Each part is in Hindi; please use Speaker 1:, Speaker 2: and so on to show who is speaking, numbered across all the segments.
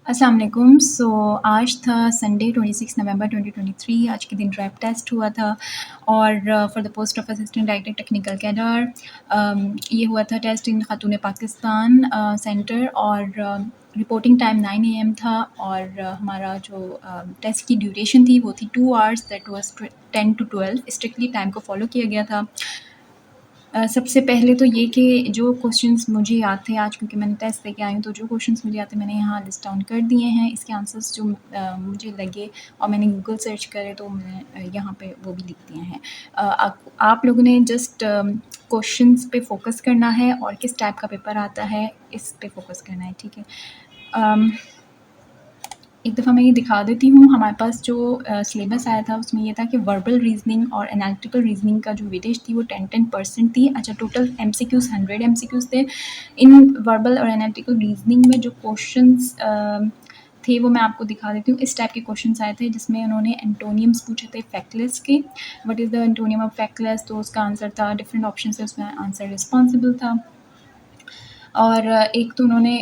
Speaker 1: अस्सलाम वालेकुम। आज था संडे 26 नवंबर 2023। आज के दिन रैप टेस्ट हुआ था और for the post of assistant director technical cadre ये हुआ था टेस्ट इन खातून पाकिस्तान सेंटर और रिपोर्टिंग टाइम 9 AM था और हमारा जो टेस्ट की ड्यूरेशन थी वो थी 2 hours, that was 10 to 12। Strictly time को फॉलो किया गया था। सबसे पहले तो ये कि जो क्वेश्चंस मुझे याद थे आज, क्योंकि मैंने टेस्ट देके आई हूँ, तो जो क्वेश्चंस मुझे याद थे मैंने यहाँ लिस्ट डाउन कर दिए हैं। इसके आंसर्स जो मुझे लगे और मैंने गूगल सर्च करे तो मैंने यहाँ पे वो भी लिख दिए हैं। आप लोगों ने जस्ट क्वेश्चंस पे फोकस करना है और किस टाइप का पेपर आता है इस पे फोकस करना है, ठीक है। एक दफ़ा मैं ये दिखा देती हूँ। हमारे पास जो सिलेबस आया था उसमें ये था कि वर्बल रीजनिंग और एनालिटिकल रीजनिंग का जो वेटेज थी वो 10% थी। अच्छा, टोटल MCQs 100 MCQs थे। इन वर्बल और एनालिटिकल रीजनिंग में जो क्वेश्चंस थे वो मैं आपको दिखा देती हूँ। इस टाइप के क्वेश्चंस आए थे जिसमें उन्होंने एंटोनियम्स पूछे थे फैक्टलेस के। What is the antonym of factless, तो उसका आंसर था, डिफरेंट ऑप्शन से उसमें आंसर रिस्पॉन्सिबल था। और एक तो उन्होंने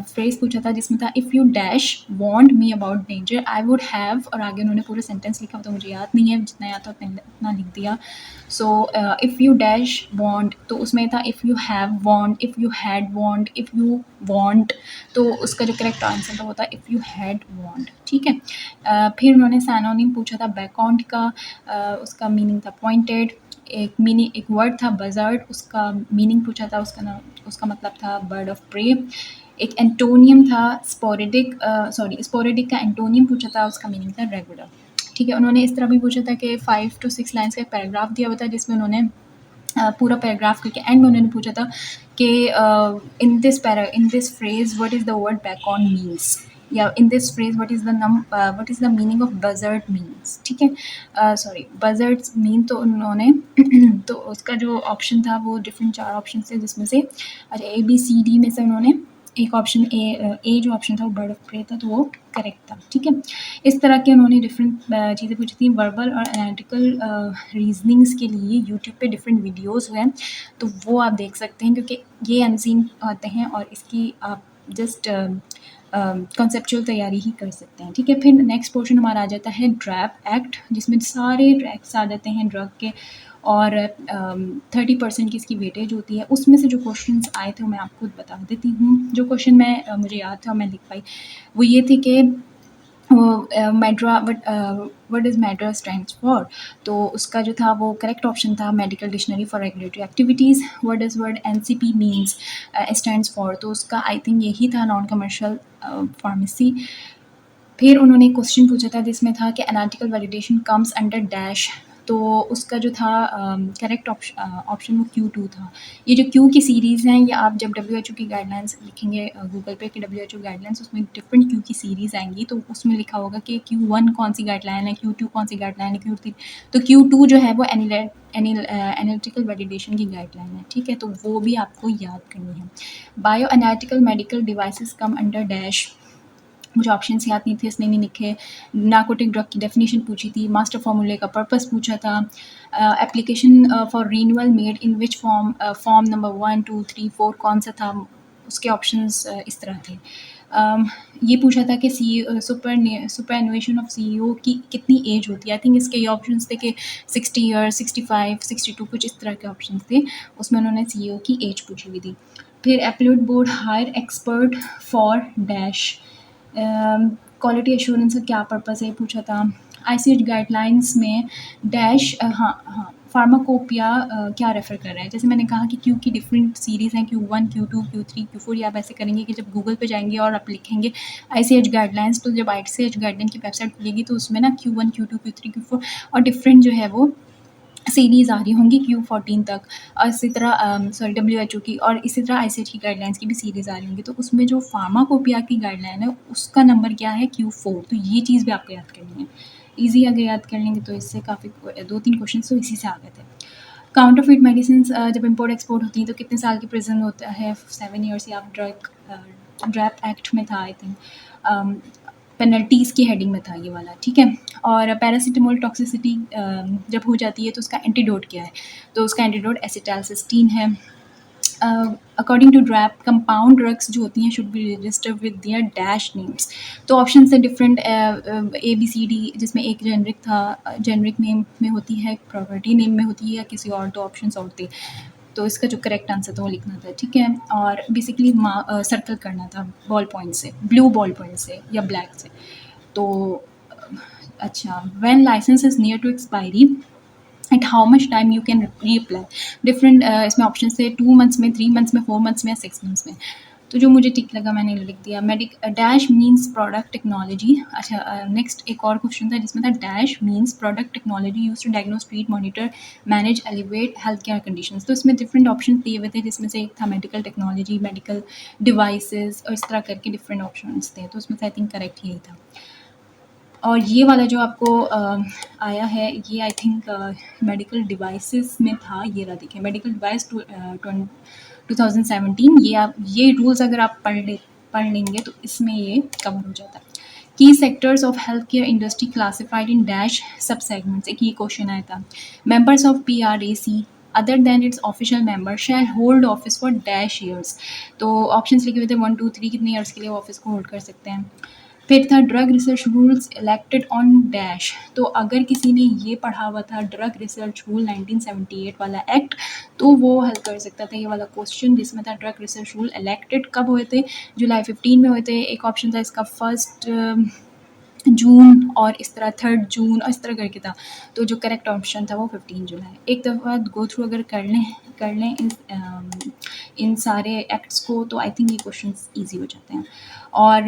Speaker 1: फ्रेज़ पूछा था जिसमें था, if you dash warned me about danger I would have, और आगे उन्होंने पूरा सेंटेंस लिखा तो मुझे याद नहीं है, जितना याद था उतना लिख दिया। So if you dash warned, तो उसमें था if you have warned, if you had warned, if you want, तो उसका जो करेक्ट आंसर था वो था इफ़ यू हैड वांट, ठीक है। फिर उन्होंने सैनोनिम पूछा था बैकॉन्ट का, उसका मीनिंग था पॉइंटेड। एक वर्ड था बजर्ड, उसका मीनिंग पूछा था, उसका मतलब था बर्ड ऑफ प्रे। एक एंटोनियम था स्पोरेडिक, स्पोरेडिक का एंटोनियम पूछा था, उसका मीनिंग था रेगुलर, ठीक है। उन्होंने इस तरह भी पूछा था कि 5 to 6 लाइन्स का एक पैराग्राफ दिया हुआ था जिसमें उन्होंने पूरा पैराग्राफ करके एंड में उन्होंने पूछा था कि in this phrase what is the word back on means, या in this phrase what is the meaning of buzzard means, ठीक है। सॉरी, बजर्ड्स मीन, तो उन्होंने तो उसका जो ऑप्शन था वो डिफरेंट 4 ऑप्शन थे जिसमें से अच्छा ABCD में से उन्होंने एक ऑप्शन ए जो ऑप्शन था वो बर्ड ऑफ प्रे था, तो वो करेक्ट था, ठीक है। इस तरह के उन्होंने डिफरेंट चीज़ें पूछी थी। वर्बल और एनालिटिकल रीजनिंग्स के लिए यूट्यूब पे डिफरेंट वीडियोस हैं, तो वो आप देख सकते हैं, क्योंकि ये अनसीन आते हैं और इसकी आप जस्ट कॉन्सेप्चुअल तैयारी ही कर सकते हैं, ठीक है। फिर नेक्स्ट पोर्शन हमारा आ जाता है ड्रैप एक्ट, जिसमें सारे ड्रैप्स आ जाते हैं ड्रग के, और 30% की इसकी वेटेज होती है। उसमें से जो क्वेश्चंस आए थे वो मैं आपको बता देती हूँ। जो क्वेश्चन मैं मुझे याद था और मैं लिख पाई वो ये थी कि मैड्रा व्हाट इज़ मैड्रा स्टैंड्स फॉर, तो उसका जो था वो करेक्ट ऑप्शन था medical dictionary for regulatory activities. What is word NCP means stands for, तो उसका आई थिंक यही था, नॉन कमर्शियल फार्मेसी। फिर उन्होंने क्वेश्चन पूछा था जिसमें था कि analytical validation comes under dash, तो उसका जो था करेक्ट ऑप्शन वो Q2 था। ये जो Q की सीरीज़ हैं, ये आप जब WHO की गाइडलाइंस लिखेंगे गूगल पे कि WHO गाइडलाइंस, उसमें डिफरेंट Q की सीरीज़ आएंगी, तो उसमें लिखा होगा कि Q1 कौन सी गाइडलाइन है, Q2 कौन सी गाइडलाइन है, Q3, तो Q2 जो है वो एनालिटिकल वैलिडेशन की गाइडलाइन है, ठीक है। तो वो भी आपको याद करनी है। Bio analytical medical devices come under dash, मुझे ऑप्शंस याद नहीं थे इसलिए नहीं लिखे। नार्कोटिक ड्रग की डेफिनेशन पूछी थी, मास्टर फार्मूले का पर्पस पूछा था, application for renewal made in which form number 1 2 3 4 कौन सा था, उसके ऑप्शंस इस तरह थे। ये पूछा था कि सुपर एनुएशन ऑफ CEO की कितनी एज होती है। आई थिंक इसके ये ऑप्शंस थे कि 60 ईयर्स, 65, 62, कुछ इस तरह के ऑप्शंस थे। उसमें उन्होंने CEO की एज पूछी हुई थी। फिर appellate board hire expert for dash, quality assurance का क्या पर्पस है पूछा था। ICH गाइडलाइंस में डैश हाँ फार्माकोपिया क्या रेफ़र कर रहा है। जैसे मैंने कहा कि क्यू की डिफरेंट सीरीज़ हैं, Q1, Q2, Q3, Q4। ये आप ऐसे करेंगे कि जब गूगल पे जाएंगे और आप लिखेंगे ICH गाइडलाइंस, तो जब ICH गाइडलाइन की वेबसाइट खुलेगी तो उसमें ना Q1, Q2, Q3, Q4 और डिफरेंट जो है वो सीरीज़ आ रही होंगी Q14 तक, और इसी तरह WHO की, और इसी तरह ICH की गाइडलाइंस की भी सीरीज़ आ रही होंगी। तो उसमें जो फार्माकोपिया की गाइडलाइन है उसका नंबर क्या है, Q4। तो ये चीज़ भी आपको याद करनी है। ईजी अगर याद कर लेंगे तो इससे काफ़ी 2-3 क्वेश्चन तो इसी से आ गए थे। काउंटरफिट मेडिसिन जब इम्पोर्ट एक्सपोर्ट होती हैं तो कितने साल की प्रिजन होता है, 7 ईयर्स, या ड्रैप एक्ट में था आई थिंक, पेनल्टीज़ की हेडिंग में था ये वाला, ठीक है। और पैरासीटामोल टॉक्सिसिटी जब हो जाती है तो उसका एंटीडोट क्या है, तो उसका एंटीडोट एसिटाइलसिस्टीन है। According to DRAP compound drugs जो होती हैं should be registered with their dash names. तो ऑप्शन है डिफरेंट ABCD, जिसमें एक जेनरिक था, जेनरिक नेम में होती है, प्रॉपर्टी नेम में होती है, या किसी और दो ऑप्शन और थे। तो इसका जो करेक्ट आंसर था वो लिखना था, ठीक है। और बेसिकली सर्कल करना था बॉल पॉइंट से, ब्लू बॉल पॉइंट से या ब्लैक से। तो अच्छा, when licence is near to expiry at how much time you can reapply. Different इसमें ऑप्शन थे 2 मंथ्स में, 3 मंथ्स में, 4 मंथ्स में या 6 मंथ्स में। तो जो मुझे ठीक लगा मैंने लिख दिया। Dash means product technology. अच्छा, नेक्स्ट एक और क्वेश्चन था जिसमें था dash means product technology use to diagnose, treat, monitor, manage, elevate health care conditions. तो इसमें डिफरेंट ऑप्शन दिए हुए थे, जिसमें से एक था मेडिकल टेक्नोलॉजी, मेडिकल डिवाइसेस, और इस तरह करके डिफरेंट ऑप्शन थे। तो उसमें से आई थिंक करेक्ट यही था। और ये वाला जो आपको आया है, ये आई थिंक मेडिकल डिवाइसेस में था। ये रहा, देखिए, मेडिकल डिवाइस 2017। ये आप ये रूल्स अगर आप पढ़ लेंगे तो इसमें ये कवर हो जाता है। की sectors of health care industry classified in dash सब सेगमेंट्स, एक ये क्वेश्चन आया था। Members of PRAC other than it's official member shall hold office for dash years. तो ऑप्शंस लिखे हुए थे 1 2 3, कितने ईयर्स के लिए ऑफिस को होल्ड कर सकते हैं। फिर था drug research rules elected on dash. तो अगर किसी ने ये पढ़ा हुआ था ड्रग रिसर्च रूल 1978 वाला एक्ट, तो वो हल कर सकता था ये वाला क्वेश्चन, जिसमें था ड्रग रिसर्च रूल इलेक्टेड कब हुए थे, जुलाई 15 में हुए थे। एक ऑप्शन था इसका 1 जून, और इस तरह 3 जून, और इस तरह करके था। तो जो करेक्ट ऑप्शन था वो 15 जुलाई। एक दफ़ा गो थ्रू अगर कर लें इन सारे एक्ट्स को, तो आई थिंक ये क्वेश्चन ईजी हो जाते हैं। और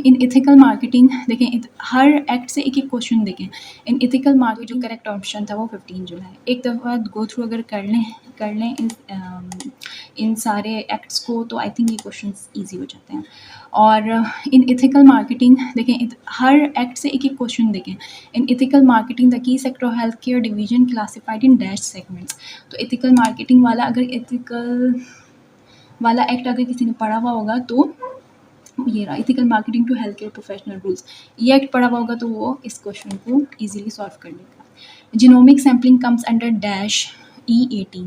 Speaker 1: इन इथिकल मार्केटिंग देखें, हर एक्ट से एक एक क्वेश्चन देखें। इन इथिकल मार्केट जो करेक्ट ऑप्शन था वो 15 जुलाई। एक दफ़ा गो थ्रू अगर कर लें इन सारे एक्ट्स को, तो आई थिंक ये क्वेश्चन ईजी हो जाते हैं। और इन इथिकल मार्केटिंग देखें, हर एक्ट से एक एक क्वेश्चन देखें। In ethical marketing the key sector of health care division classified in dash segments. तो इथिकल मार्केटिंग वाला एक्ट अगर किसी ने पढ़ा हुआ होगा तो ये रहा, ethical marketing to health care professional rules. ये एक्ट पढ़ा हुआ होगा तो वो इस क्वेश्चन को ईजिली सॉल्व कर लेगा। Genomic sampling comes under dash E18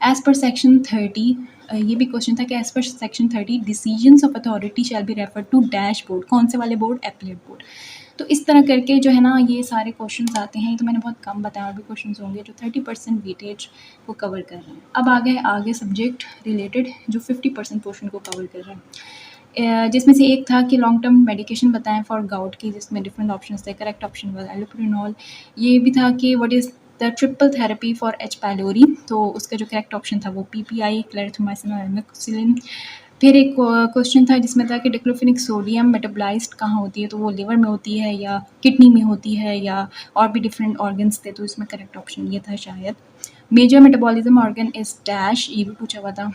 Speaker 1: as per section 30। ये भी क्वेश्चन था कि as per section 30 decisions of authority shall be refer to dash board. कौन से वाले बोर्ड? Appellate board. तो इस तरह करके जो है ना, ये सारे क्वेश्चंस आते हैं। तो मैंने बहुत कम बताया, और भी क्वेश्चंस होंगे जो 30% वेटेज को कवर कर रहे हैं। अब आगे सब्जेक्ट रिलेटेड जो 50% पोर्शन को कवर कर रहे हैं, जिसमें से एक था कि लॉन्ग टर्म मेडिकेशन बताएं फॉर गाउट की, जिसमें डिफरेंट ऑप्शंस थे। करेक्ट ऑप्शन वाला एलोप्रिनॉल। ये भी था कि what is the triple therapy for H pylori. तो उसका जो करेक्ट ऑप्शन था वो PPI, क्लेरिथ्रोमाइसिन और एमिक्सिलिन। फिर एक क्वेश्चन था जिसमें था कि डिक्लोफेनिक सोडियम मेटाबोलाइज्ड कहाँ होती है, तो वो लिवर में होती है या किडनी में होती है, या और भी डिफरेंट ऑर्गन्स थे। तो इसमें करेक्ट ऑप्शन ये था शायद। Major metabolism organ is dash, ये भी पूछा हुआ था।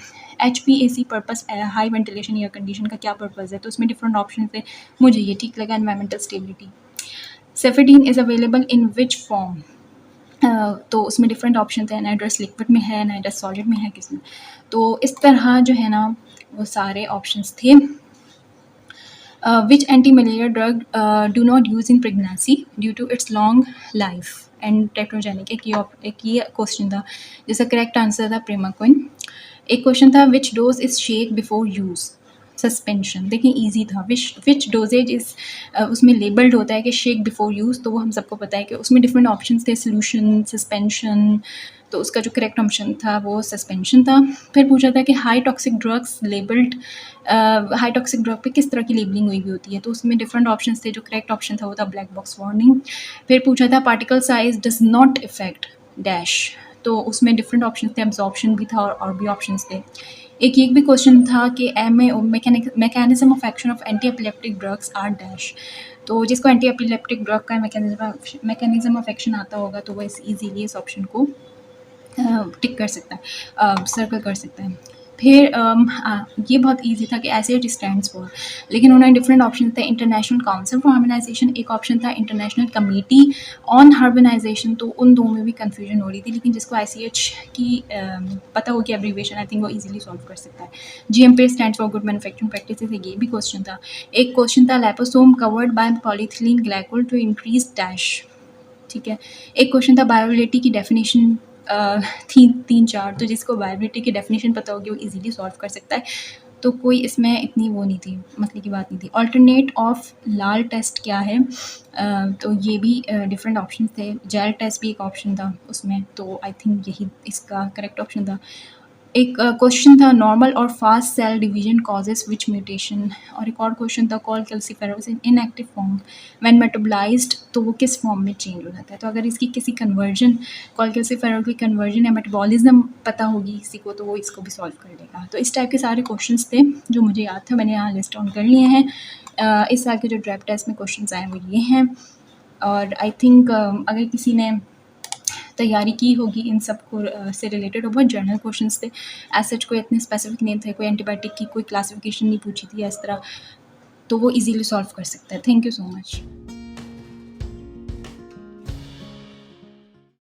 Speaker 1: HVAC purpose high ventilation air condition का क्या पर्पज़ है, तो उसमें डिफरेंट ऑप्शन थे। मुझे ये ठीक लगा, एनवायरमेंटल स्टेबिलिटी। सेफेडीन is available in which form. तो उसमें डिफरेंट ऑप्शन थे, एनाइड्रस लिक्विड में है, एनाइड्रस सॉलिड में है, किसमें। तो इस तरह जो है ना वो सारे ऑप्शंस थे। Which anti malaria drug do not use in pregnancy due to its long life and teratogenic. एक ये क्वेश्चन था जिसका करेक्ट आंसर था प्रेमाक्विन। एक क्वेश्चन था which dose is shake before use, suspension. देखिए ईजी था। विच डोजेज इज उसमें लेबल्ड होता है कि शेक बिफोर यूज़, तो वो हम सबको पता है कि उसमें डिफरेंट ऑप्शंस थे, सोल्यूशन, सस्पेंशन। तो उसका जो करेक्ट ऑप्शन था वो सस्पेंशन था। फिर पूछा था कि high toxic drugs labelled, high toxic drug पे किस तरह की लेबलिंग हुई होती है, तो उसमें डिफरेंट ऑप्शंस थे। जो करेक्ट ऑप्शन था वो था ब्लैक बॉक्स वार्निंग। फिर पूछा था particle size does not effect dash, तो उसमें डिफरेंट ऑप्शन थे, एब्जॉर्प्शन भी था और भी ऑप्शंस थे। एक ये भी क्वेश्चन था कि mechanism of action of anti epileptic drugs are dash. तो जिसको एंटी एपिलेप्टिक ड्रग का मैकेनिज्म ऑफ एक्शन आता होगा तो वो ईजीली इस ऑप्शन को टिक कर सकता है, सर्कल कर सकता है। फिर ये बहुत इजी था कि एसिड स्टैंड्स फॉर, लेकिन उन्होंने डिफरेंट ऑप्शन थे। इंटरनेशनल काउंसिल फॉर हार्मोनाइजेशन, एक ऑप्शन था इंटरनेशनल कमेटी ऑन हार्मोनाइजेशन। तो उन दो में भी कंफ्यूजन हो रही थी, लेकिन जिसको ICH की पता हो कि एब्रीविएशन, आई थिंक वो इजीली सॉल्व कर सकता है। GMP stands for good manufacturing practices, ये भी क्वेश्चन था। एक क्वेश्चन था liposome covered by polyethylene glycol to increase dash, ठीक है। एक क्वेश्चन था बायोलिटी की डेफिनेशन थी 3-4, तो जिसको वायबिलिटी की डेफिनेशन पता होगी वो इजीली सॉल्व कर सकता है। तो कोई इसमें इतनी वो नहीं थी, मसले की बात नहीं थी। अल्टरनेट ऑफ लाल टेस्ट क्या है? तो ये भी डिफरेंट ऑप्शन थे। जेल टेस्ट भी एक ऑप्शन था उसमें, तो आई थिंक यही इसका करेक्ट ऑप्शन था। एक क्वेश्चन था नॉर्मल और fast cell division causes which mutation, और एक और क्वेश्चन था call calciferols in inactive form when metabolised, तो वो किस फॉर्म में चेंज हो जाता है। तो अगर इसकी किसी कन्वर्जन, कॉल कैल्सिफेरॉल की कन्वर्जन या मेटाबॉलिज्म पता होगी किसी को, तो वो इसको भी सॉल्व कर लेगा। तो इस टाइप के सारे क्वेश्चंस थे जो मुझे याद था, मैंने यहाँ लिस्ट डाउन कर लिए हैं। इस साल के जो ड्रैप टेस्ट में क्वेश्चंस आए वो ये हैं, और आई थिंक अगर किसी ने तैयारी की होगी इन सब को से रिलेटेड, और बहुत जनरल क्वेश्चंस थे, एज सच कोई इतने स्पेसिफिक नहीं थे, कोई एंटीबायोटिक की कोई क्लासिफिकेशन नहीं पूछी थी इस तरह, तो वो इजीली सॉल्व कर सकता है। Thank you so much.